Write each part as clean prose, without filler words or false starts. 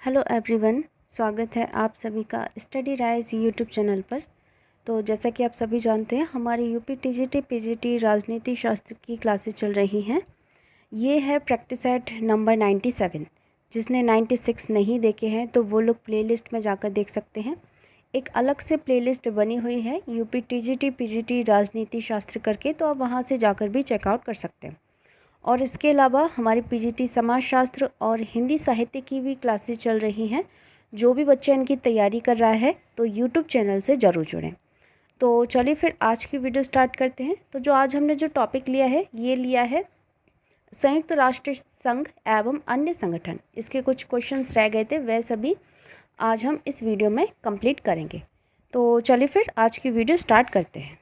Hello everyone, स्वागत है आप सभी का स्टडी राइज यूट्यूब चैनल पर। तो जैसा कि आप सभी जानते हैं, हमारी यूपी टीजीटी पीजीटी राजनीति शास्त्र की क्लासेस चल रही हैं। ये है प्रैक्टिस सेट नंबर 97। जिसने 96 नहीं देखे हैं तो वो लोग प्लेलिस्ट में जाकर देख सकते हैं। एक अलग से प्लेलिस्ट बनी हुई है यूपी टीजीटी पीजीटी राजनीति शास्त्र करके, तो आप वहाँ से जाकर भी चेकआउट कर सकते हैं। और इसके अलावा हमारी पीजीटी समाजशास्त्र और हिंदी साहित्य की भी क्लासेस चल रही हैं। जो भी बच्चा इनकी तैयारी कर रहा है तो यूट्यूब चैनल से ज़रूर जुड़ें। तो चलिए फिर आज की वीडियो स्टार्ट करते हैं। तो जो आज हमने जो टॉपिक लिया है, ये लिया है संयुक्त राष्ट्र संघ एवं अन्य संगठन। इसके कुछ क्वेश्चंस रह गए थे, वह सभी आज हम इस वीडियो में कंप्लीट करेंगे। तो चलिए फिर आज की वीडियो स्टार्ट करते हैं।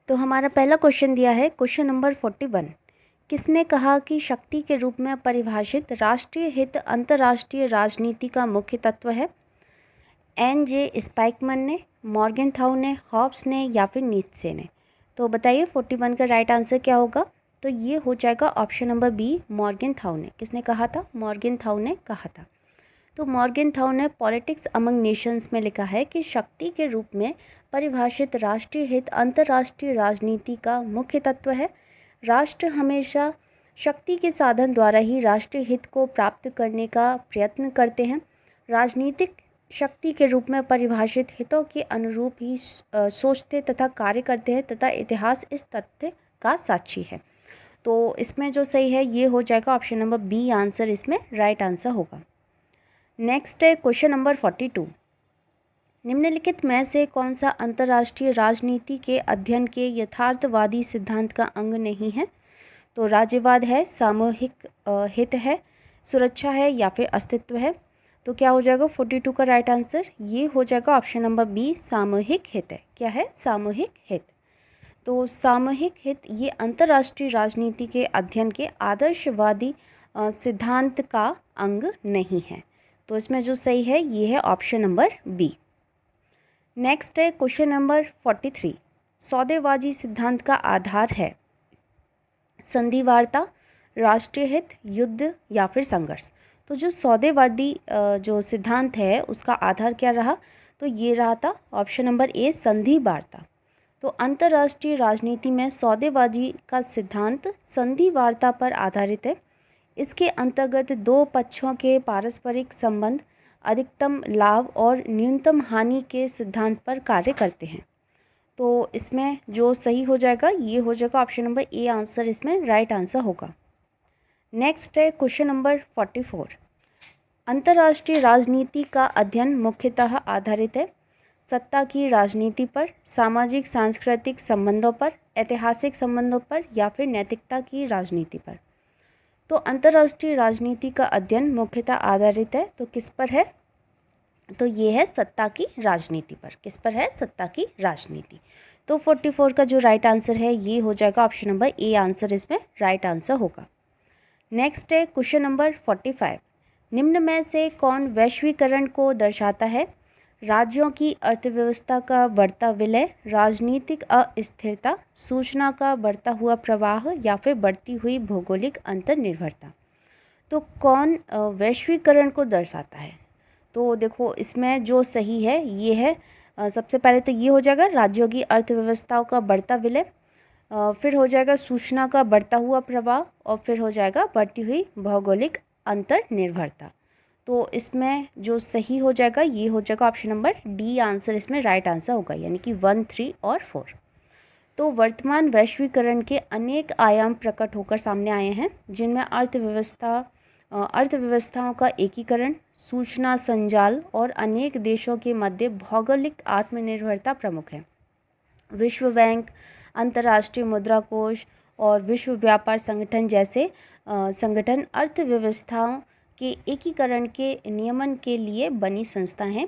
तो हमारा पहला क्वेश्चन दिया है, क्वेश्चन नंबर 41। किसने कहा कि शक्ति के रूप में परिभाषित राष्ट्रीय हित अंतर्राष्ट्रीय राजनीति का मुख्य तत्व है? एन.जे. स्पाइकमैन ने, मॉर्गेनथाउ ने, हॉब्स ने या फिर नीत्शे ने? तो बताइए 41 का राइट आंसर क्या होगा? तो ये हो जाएगा ऑप्शन नंबर बी, मॉर्गेनथाउ ने। किसने कहा था? मॉर्गेनथाउ ने कहा था। तो मॉर्गेनथाउ ने पॉलिटिक्स अमंग नेशंस में लिखा है कि शक्ति के रूप में परिभाषित राष्ट्रीय हित अंतर्राष्ट्रीय राजनीति का मुख्य तत्व है। राष्ट्र हमेशा शक्ति के साधन द्वारा ही राष्ट्रीय हित को प्राप्त करने का प्रयत्न करते हैं। राजनीतिक शक्ति के रूप में परिभाषित हितों के अनुरूप ही सोचते तथा कार्य करते हैं तथा इतिहास इस तथ्य का साक्षी है। तो इसमें जो सही है ये हो जाएगा ऑप्शन नंबर बी आंसर, इसमें राइट आंसर होगा। नेक्स्ट है क्वेश्चन नंबर 42। निम्नलिखित में से कौन सा अंतर्राष्ट्रीय राजनीति के अध्ययन के यथार्थवादी सिद्धांत का अंग नहीं है? तो राज्यवाद है, सामूहिक हित है, सुरक्षा है या फिर अस्तित्व है? तो क्या हो जाएगा 42 का राइट आंसर? ये हो जाएगा ऑप्शन नंबर बी, सामूहिक हित है। क्या है? सामूहिक हित। तो सामूहिक हित ये अंतर्राष्ट्रीय राजनीति के अध्ययन के आदर्शवादी सिद्धांत का अंग नहीं है। तो इसमें जो सही है ये है ऑप्शन नंबर बी। नेक्स्ट है क्वेश्चन नंबर 43। सौदेबाजी सिद्धांत का आधार है संधिवार्ता, राष्ट्रीय हित, युद्ध या फिर संघर्ष? तो जो सौदेबाजी जो सिद्धांत है उसका आधार क्या रहा? तो ये रहा था ऑप्शन नंबर ए, संधिवार्ता। तो अंतर्राष्ट्रीय राजनीति में सौदेबाजी का सिद्धांत संधिवार्ता पर आधारित है। इसके अंतर्गत दो पक्षों के पारस्परिक संबंध अधिकतम लाभ और न्यूनतम हानि के सिद्धांत पर कार्य करते हैं। तो इसमें जो सही हो जाएगा ये हो जाएगा ऑप्शन नंबर ए आंसर, इसमें राइट आंसर होगा। नेक्स्ट है क्वेश्चन नंबर 44। अंतर्राष्ट्रीय राजनीति का अध्ययन मुख्यतः आधारित है सत्ता की राजनीति पर, सामाजिक सांस्कृतिक संबंधों पर, ऐतिहासिक संबंधों पर या फिर नैतिकता की राजनीति पर? तो अंतर्राष्ट्रीय राजनीति का अध्ययन मुख्यतः आधारित है तो किस पर है? तो ये है सत्ता की राजनीति पर। किस पर है? सत्ता की राजनीति। तो 44 का जो राइट आंसर है ये हो जाएगा ऑप्शन नंबर ए आंसर, इसमें राइट आंसर होगा। नेक्स्ट है क्वेश्चन नंबर 45। निम्न में से कौन वैश्वीकरण को दर्शाता है? राज्यों की अर्थव्यवस्था का बढ़ता विलय, राजनीतिक अस्थिरता, सूचना का बढ़ता हुआ प्रवाह या फिर बढ़ती हुई भौगोलिक अंतर्निर्भरता? तो कौन वैश्वीकरण को दर्शाता है? तो देखो इसमें जो सही है ये है सबसे पहले तो ये हो जाएगा राज्यों की अर्थव्यवस्थाओं का बढ़ता विलय, फिर हो जाएगा सूचना का बढ़ता हुआ प्रवाह और फिर हो जाएगा बढ़ती हुई भौगोलिक अंतर्निर्भरता। तो इसमें जो सही हो जाएगा ये हो जाएगा ऑप्शन नंबर डी आंसर, इसमें राइट आंसर होगा, यानी कि 1, 3 और 4। तो वर्तमान वैश्वीकरण के अनेक आयाम प्रकट होकर सामने आए हैं, जिनमें अर्थव्यवस्थाओं का एकीकरण, सूचना संजाल और अनेक देशों के मध्य भौगोलिक आत्मनिर्भरता प्रमुख है। विश्व बैंक, अंतर्राष्ट्रीय मुद्रा कोष और विश्व व्यापार संगठन जैसे संगठन अर्थव्यवस्थाओं के एकीकरण के नियमन के लिए बनी संस्था हैं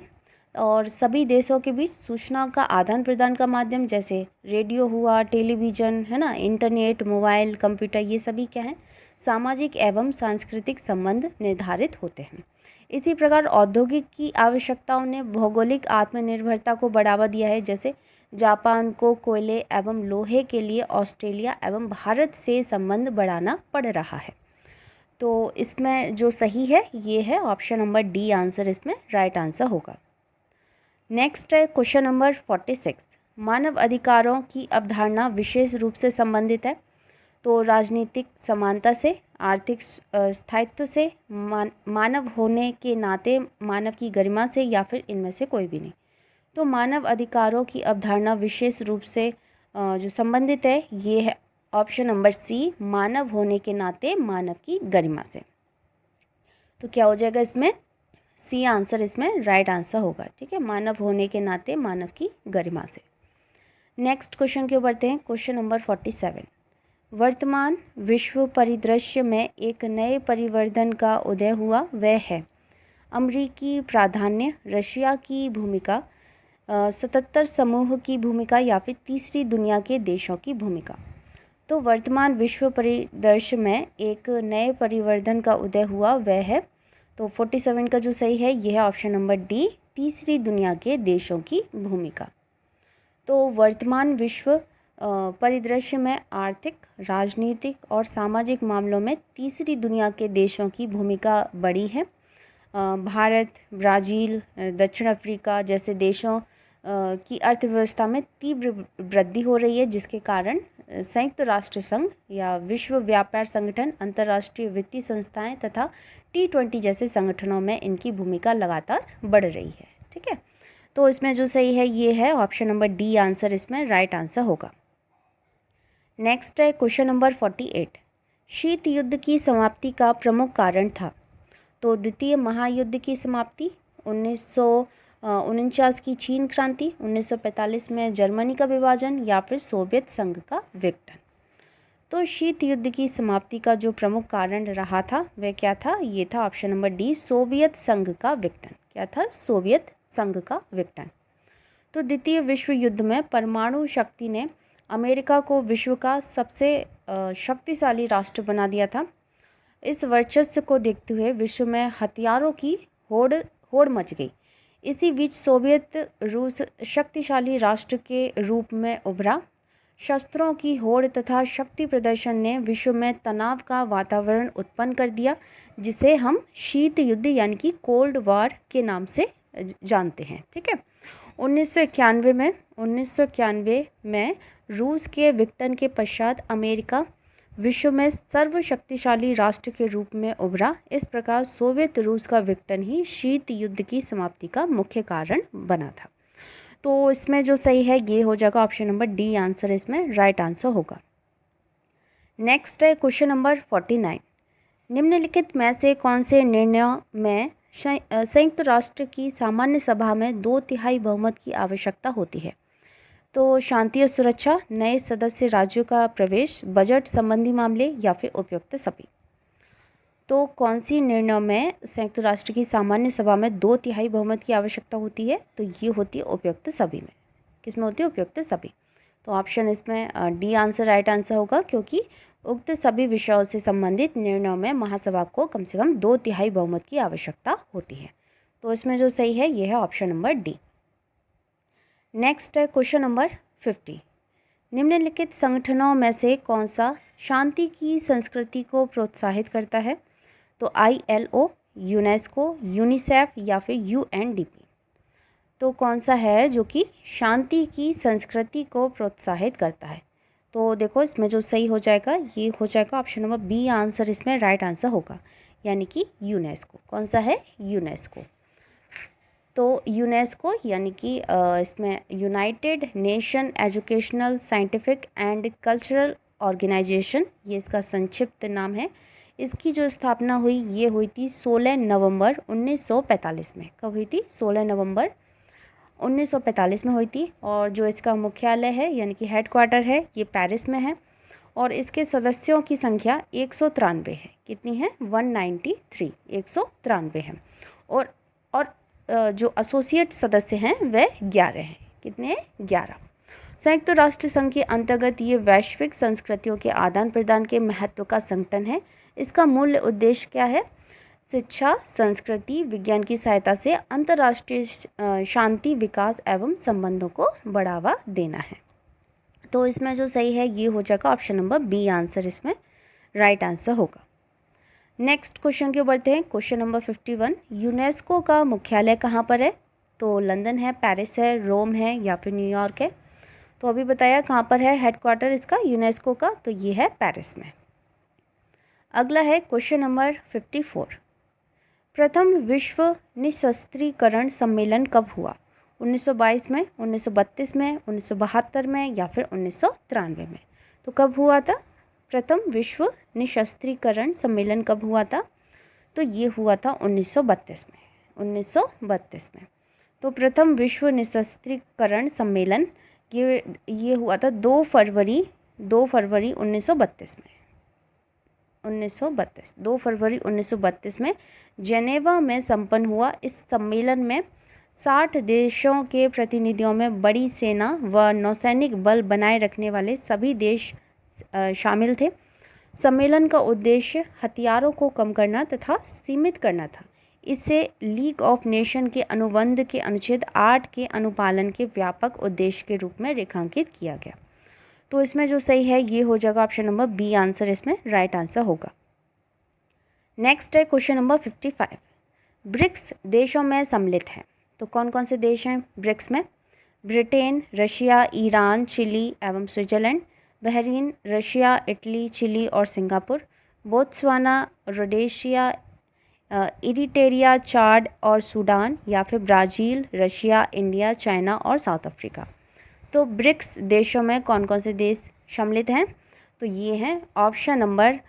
और सभी देशों के बीच सूचना का आदान प्रदान का माध्यम जैसे रेडियो हुआ, टेलीविज़न है ना, इंटरनेट, मोबाइल, कंप्यूटर, ये सभी क्या हैं? सामाजिक एवं सांस्कृतिक संबंध निर्धारित होते हैं। इसी प्रकार औद्योगिक की आवश्यकताओं ने भौगोलिक आत्मनिर्भरता को बढ़ावा दिया है, जैसे जापान को कोयले एवं लोहे के लिए ऑस्ट्रेलिया एवं भारत से संबंध बढ़ाना पड़ रहा है। तो इसमें जो सही है ये है ऑप्शन नंबर डी, आंसर इसमें राइट आंसर होगा। नेक्स्ट है क्वेश्चन नंबर 46। मानव अधिकारों की अवधारणा विशेष रूप से संबंधित है। तो राजनीतिक समानता से, आर्थिक स्थायित्व से, मानव होने के नाते, मानव की गरिमा से, या फिर इनमें से कोई भी नहीं। तो मानव अधिकारों की अवधारणा विशेष रूप से जो संबंधित है ये है ऑप्शन नंबर सी, मानव होने के नाते, मानव की गरिमा से। तो क्या हो जाएगा इसमें, सी आंसर इसमें राइट आंसर होगा। ठीक है, मानव होने के नाते, मानव की गरिमा से। नेक्स्ट क्वेश्चन के बढ़ते हैं, क्वेश्चन नंबर 47। वर्तमान विश्व परिदृश्य में एक नए परिवर्तन का उदय हुआ, वह है अमेरिकी प्राधान्य, रशिया की भूमिका, 77 समूह की भूमिका, या फिर तीसरी दुनिया के देशों की भूमिका। तो वर्तमान विश्व परिदृश्य में एक नए परिवर्तन का उदय हुआ, वह है, तो 47 का जो सही है यह है ऑप्शन नंबर डी, तीसरी दुनिया के देशों की भूमिका। तो वर्तमान विश्व परिदृश्य में आर्थिक, राजनीतिक और सामाजिक मामलों में तीसरी दुनिया के देशों की भूमिका बड़ी है। भारत, ब्राज़ील, दक्षिण अफ्रीका जैसे देशों की अर्थव्यवस्था में तीव्र वृद्धि हो रही है, जिसके कारण संयुक्त राष्ट्र संघ या विश्व व्यापार संगठन, अंतर्राष्ट्रीय वित्तीय संस्थाएं तथा T20 जैसे संगठनों में इनकी भूमिका लगातार बढ़ रही है। ठीक है, तो इसमें जो सही है ये है ऑप्शन नंबर डी, आंसर इसमें राइट आंसर होगा। नेक्स्ट है क्वेश्चन नंबर 48। शीत युद्ध की समाप्ति का प्रमुख कारण था। तो द्वितीय महायुद्ध की समाप्ति, 1949 की चीन क्रांति, 1945 में जर्मनी का विभाजन, या फिर सोवियत संघ का विघटन। तो शीत युद्ध की समाप्ति का जो प्रमुख कारण रहा था वह क्या था, ये था ऑप्शन नंबर डी, सोवियत संघ का विघटन। क्या था, सोवियत संघ का विघटन। तो द्वितीय विश्व युद्ध में परमाणु शक्ति ने अमेरिका को विश्व का सबसे शक्तिशाली राष्ट्र बना दिया था। इस वर्चस्व को देखते हुए विश्व में हथियारों की होड़ मच गई। इसी बीच सोवियत रूस शक्तिशाली राष्ट्र के रूप में उभरा। शस्त्रों की होड़ तथा शक्ति प्रदर्शन ने विश्व में तनाव का वातावरण उत्पन्न कर दिया, जिसे हम शीत युद्ध यानी कि कोल्ड वॉर के नाम से जानते हैं। ठीक है, 1991 में रूस के विघटन के पश्चात अमेरिका विश्व में सर्वशक्तिशाली राष्ट्र के रूप में उभरा। इस प्रकार सोवियत रूस का विघटन ही शीत युद्ध की समाप्ति का मुख्य कारण बना था। तो इसमें जो सही है ये हो जाएगा ऑप्शन नंबर डी, आंसर इसमें राइट आंसर होगा। नेक्स्ट है क्वेश्चन नंबर 49। निम्नलिखित में से कौन से निर्णयों में संयुक्त राष्ट्र की सामान्य सभा में 2/3 बहुमत की आवश्यकता होती है। तो शांति और सुरक्षा, नए सदस्य राज्यों का प्रवेश, बजट संबंधी मामले, या फिर उपयुक्त सभी। तो कौन सी निर्णयों में संयुक्त राष्ट्र की सामान्य सभा में 2/3 बहुमत की आवश्यकता होती है, तो ये होती है उपयुक्त सभी में। किसमें होती है, उपयुक्त सभी। तो ऑप्शन इसमें डी आंसर राइट आंसर होगा, क्योंकि उक्त सभी विषयों से संबंधित निर्णयों में महासभा को कम से कम 2/3 बहुमत की आवश्यकता होती है। तो इसमें जो सही है ये है ऑप्शन नंबर डी। नेक्स्ट है क्वेश्चन नंबर 50। निम्नलिखित संगठनों में से कौन सा शांति की संस्कृति को प्रोत्साहित करता है। तो ILO, यूनेस्को, यूनिसेफ, या फिर UNDP। तो कौन सा है जो कि शांति की संस्कृति को प्रोत्साहित करता है। तो देखो इसमें जो सही हो जाएगा ये हो जाएगा ऑप्शन नंबर बी, आंसर इसमें राइट आंसर होगा, यानी कि यूनेस्को। कौन सा है, यूनेस्को। तो यूनेस्को यानी कि इसमें United Nation Educational, Scientific and Cultural Organisation, ये इसका संक्षिप्त नाम है। इसकी जो स्थापना हुई ये हुई थी 16 नवंबर 1945 में। कब हुई थी, 16 नवंबर 1945 में हुई थी। और जो इसका मुख्यालय है यानी कि हेडक्वार्टर है ये पेरिस में है। और इसके सदस्यों की संख्या 193 है। कितनी है, 193, 193 है। और जो एसोसिएट सदस्य हैं वह 11 हैं। कितने हैं, 11। संयुक्त राष्ट्र संघ के अंतर्गत ये वैश्विक संस्कृतियों के आदान प्रदान के महत्व का संगठन है। इसका मूल उद्देश्य क्या है, शिक्षा, संस्कृति, विज्ञान की सहायता से अंतर्राष्ट्रीय शांति, विकास एवं संबंधों को बढ़ावा देना है। तो इसमें जो सही है ये हो जाएगा ऑप्शन नंबर बी, आंसर इसमें राइट आंसर होगा। नेक्स्ट क्वेश्चन के बढ़ते हैं। क्वेश्चन नंबर 51, यूनेस्को का मुख्यालय कहाँ पर है? तो लंदन है, पेरिस है, रोम है या फिर न्यूयॉर्क है? तो अभी बताया कहाँ पर है हेडक्वार्टर इसका यूनेस्को का, तो ये है पेरिस में। अगला है क्वेश्चन नंबर 54, प्रथम विश्व निशस्त्रीकरण सम्मेलन कब हुआ? 1922 में, 1932 में, 1972 में या फिर 1993 में? तो कब हुआ था प्रथम विश्व निशस्त्रीकरण सम्मेलन, कब हुआ था? तो ये हुआ था 1932 में, 1932 में। तो प्रथम विश्व निशस्त्रीकरण सम्मेलन ये हुआ था 2 फरवरी 1932 में, 2 फरवरी 1932 में जेनेवा में संपन्न हुआ। इस सम्मेलन में 60 देशों के प्रतिनिधियों में बड़ी सेना व नौसैनिक बल बनाए रखने वाले सभी देश शामिल थे। सम्मेलन का उद्देश्य हथियारों को कम करना तथा सीमित करना था। इससे लीग ऑफ नेशन के अनुबंध के अनुच्छेद 8 के अनुपालन के व्यापक उद्देश्य के रूप में रेखांकित किया गया। तो इसमें जो सही है ये हो जाएगा ऑप्शन नंबर बी, आंसर इसमें राइट आंसर होगा। नेक्स्ट है क्वेश्चन नंबर 55, ब्रिक्स देशों में सम्मिलित हैं। तो कौन कौन से देश हैं ब्रिक्स में? ब्रिटेन, रशिया, ईरान, चिली एवं Switzerland, Bahrain, Russia, Italy, Chile और Singapore, Botswana, Rhodesia, Eritrea, Chad और सूडान या फिर ब्राज़ील, रशिया, इंडिया, चाइना और साउथ अफ्रीका। तो ब्रिक्स देशों में कौन कौन से देश सम्मिलित हैं? तो ये हैं ऑप्शन नंबर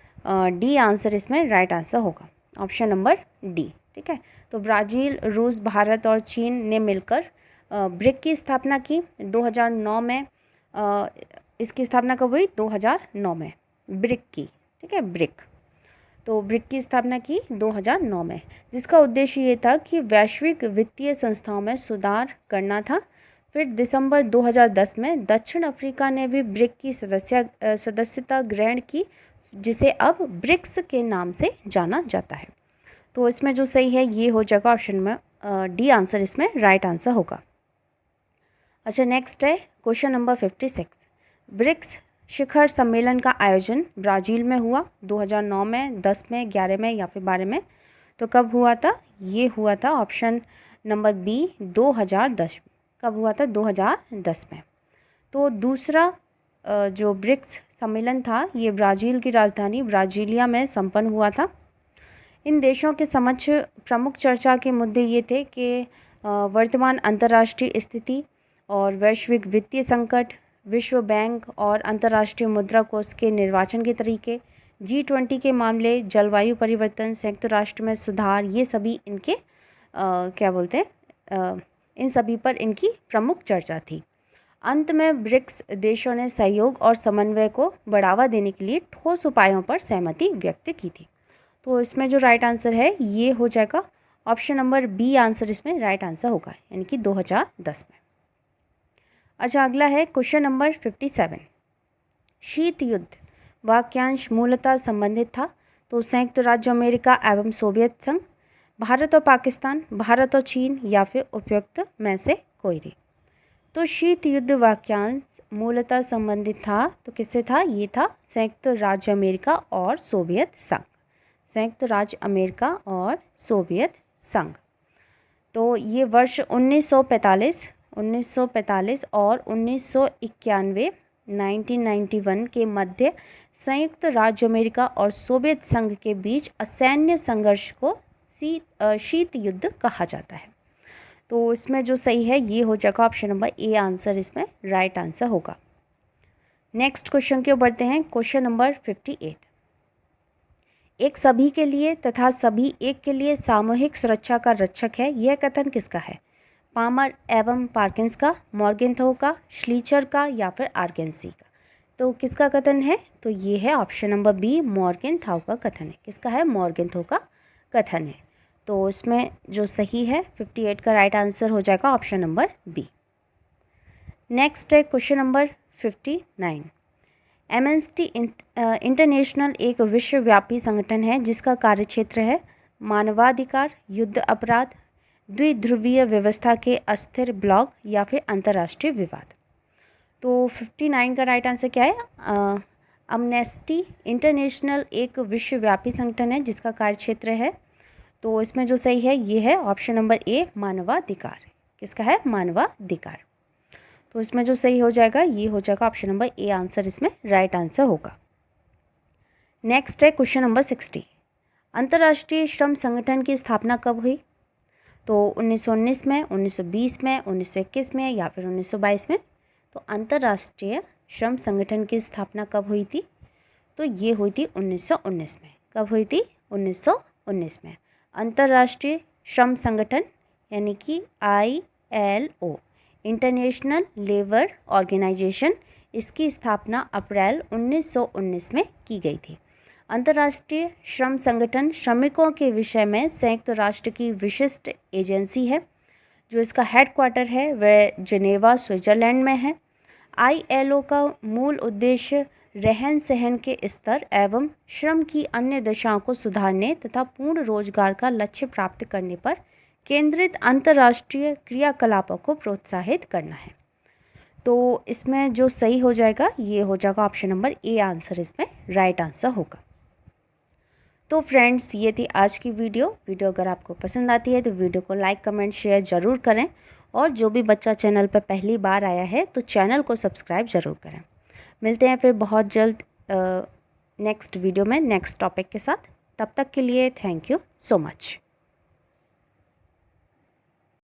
डी, आंसर इसमें राइट आंसर होगा, ऑप्शन नंबर डी। ठीक है, तो ब्राज़ील, रूस, भारत और चीन ने मिलकर ब्रिक की स्थापना की 2009 में। इसकी स्थापना कब हुई? 2009 में ब्रिक की। ठीक है, ब्रिक, तो ब्रिक की स्थापना की 2009 में, जिसका उद्देश्य ये था कि वैश्विक वित्तीय संस्थाओं में सुधार करना था। फिर दिसंबर 2010 में दक्षिण अफ्रीका ने भी ब्रिक की सदस्यता ग्रहण की, जिसे अब ब्रिक्स के नाम से जाना जाता है। तो इसमें जो सही है ये हो जाएगा ऑप्शन में डी, आंसर इसमें राइट आंसर होगा। अच्छा, नेक्स्ट है क्वेश्चन नंबर 56, ब्रिक्स शिखर सम्मेलन का आयोजन ब्राज़ील में हुआ 2009 में, 10 में, 11 में या फिर 12 में? तो कब हुआ था? ये हुआ था ऑप्शन नंबर बी, 2010। कब हुआ था? 2010 में। तो दूसरा जो ब्रिक्स सम्मेलन था ये ब्राज़ील की राजधानी ब्राज़ीलिया में संपन्न हुआ था। इन देशों के समक्ष प्रमुख चर्चा के मुद्दे ये थे कि वर्तमान अंतर्राष्ट्रीय स्थिति और वैश्विक वित्तीय संकट, विश्व बैंक और अंतर्राष्ट्रीय मुद्रा कोष के निर्वाचन के तरीके, G20 के मामले, जलवायु परिवर्तन, संयुक्त राष्ट्र में सुधार, ये सभी इनके इन सभी पर इनकी प्रमुख चर्चा थी। अंत में ब्रिक्स देशों ने सहयोग और समन्वय को बढ़ावा देने के लिए ठोस उपायों पर सहमति व्यक्त की थी। तो इसमें जो राइट आंसर है ये हो जाएगा ऑप्शन नंबर बी, आंसर इसमें राइट आंसर होगा, यानी कि 2010 में। अच्छा, अगला है क्वेश्चन नंबर 57, शीत युद्ध वाक्यांश मूलतः संबंधित था। तो संयुक्त राज्य अमेरिका एवं सोवियत संघ, भारत और पाकिस्तान, भारत और चीन या फिर उपयुक्त में से कोई नहीं? तो शीत युद्ध वाक्यांश मूलतः संबंधित था तो किससे था? ये था संयुक्त राज्य अमेरिका और सोवियत संघ, संयुक्त राज्य अमेरिका और सोवियत संघ। तो ये वर्ष 1945 और 1991 1991 के मध्य संयुक्त राज्य अमेरिका और सोवियत संघ के बीच असैन्य संघर्ष को शीत युद्ध कहा जाता है। तो इसमें जो सही है ये हो जाएगा ऑप्शन नंबर ए, आंसर इसमें राइट आंसर होगा। नेक्स्ट क्वेश्चन की ओर बढ़ते हैं। क्वेश्चन नंबर 58, एक सभी के लिए तथा सभी एक के लिए सामूहिक सुरक्षा का रक्षक है, यह कथन किसका है? पामर एवं पार्किंस का, मॉर्गेनथौ का, श्लीचर का या फिर आर्गेन्सी का? तो किसका कथन है? तो ये है ऑप्शन नंबर बी, मॉर्गेनथौ का कथन है। किसका है? मॉर्गेनथौ का कथन है। तो इसमें जो सही है 58 का राइट आंसर हो जाएगा ऑप्शन नंबर बी। नेक्स्ट है क्वेश्चन नंबर 59, एमनेस्टी इंटरनेशनल एक विश्वव्यापी संगठन है जिसका कार्यक्षेत्र है मानवाधिकार, युद्ध अपराध, द्विध्रुवीय व्यवस्था के अस्थिर ब्लॉक या फिर अंतर्राष्ट्रीय विवाद। तो 59 का राइट आंसर क्या है? अमनेस्टी इंटरनेशनल एक विश्वव्यापी संगठन है जिसका कार्यक्षेत्र है, तो इसमें जो सही है ये है ऑप्शन नंबर ए, मानवाधिकार। किसका है? मानवाधिकार। तो इसमें जो सही हो जाएगा ये हो जाएगा ऑप्शन नंबर ए, आंसर इसमें राइट आंसर होगा। नेक्स्ट है क्वेश्चन नंबर 60। अंतर्राष्ट्रीय श्रम संगठन की स्थापना कब हुई? तो 1919 में, 1920 में, 1921 में या फिर 1922 में। तो अंतर्राष्ट्रीय श्रम संगठन की स्थापना कब हुई थी? तो ये हुई थी 1919 में। कब हुई थी? 1919 में। अंतर्राष्ट्रीय श्रम संगठन यानी कि ILO, इंटरनेशनल लेबर ऑर्गेनाइजेशन, इसकी स्थापना अप्रैल 1919 में की गई थी। अंतर्राष्ट्रीय श्रम संगठन श्रमिकों के विषय में संयुक्त राष्ट्र की विशिष्ट एजेंसी है। जो इसका हेडक्वार्टर है वह जिनेवा, स्विट्जरलैंड में है। ILO का मूल उद्देश्य रहन सहन के स्तर एवं श्रम की अन्य दशाओं को सुधारने तथा पूर्ण रोजगार का लक्ष्य प्राप्त करने पर केंद्रित अंतर्राष्ट्रीय क्रियाकलापों को प्रोत्साहित करना है। तो इसमें जो सही हो जाएगा ये हो जाएगा ऑप्शन नंबर ए, आंसर इसमें राइट आंसर होगा। तो फ्रेंड्स, ये थी आज की वीडियो। अगर आपको पसंद आती है तो वीडियो को लाइक, कमेंट, शेयर ज़रूर करें, और जो भी बच्चा चैनल पर पहली बार आया है तो चैनल को सब्सक्राइब ज़रूर करें। मिलते हैं फिर बहुत जल्द नेक्स्ट वीडियो में नेक्स्ट टॉपिक के साथ। तब तक के लिए थैंक यू सो मच।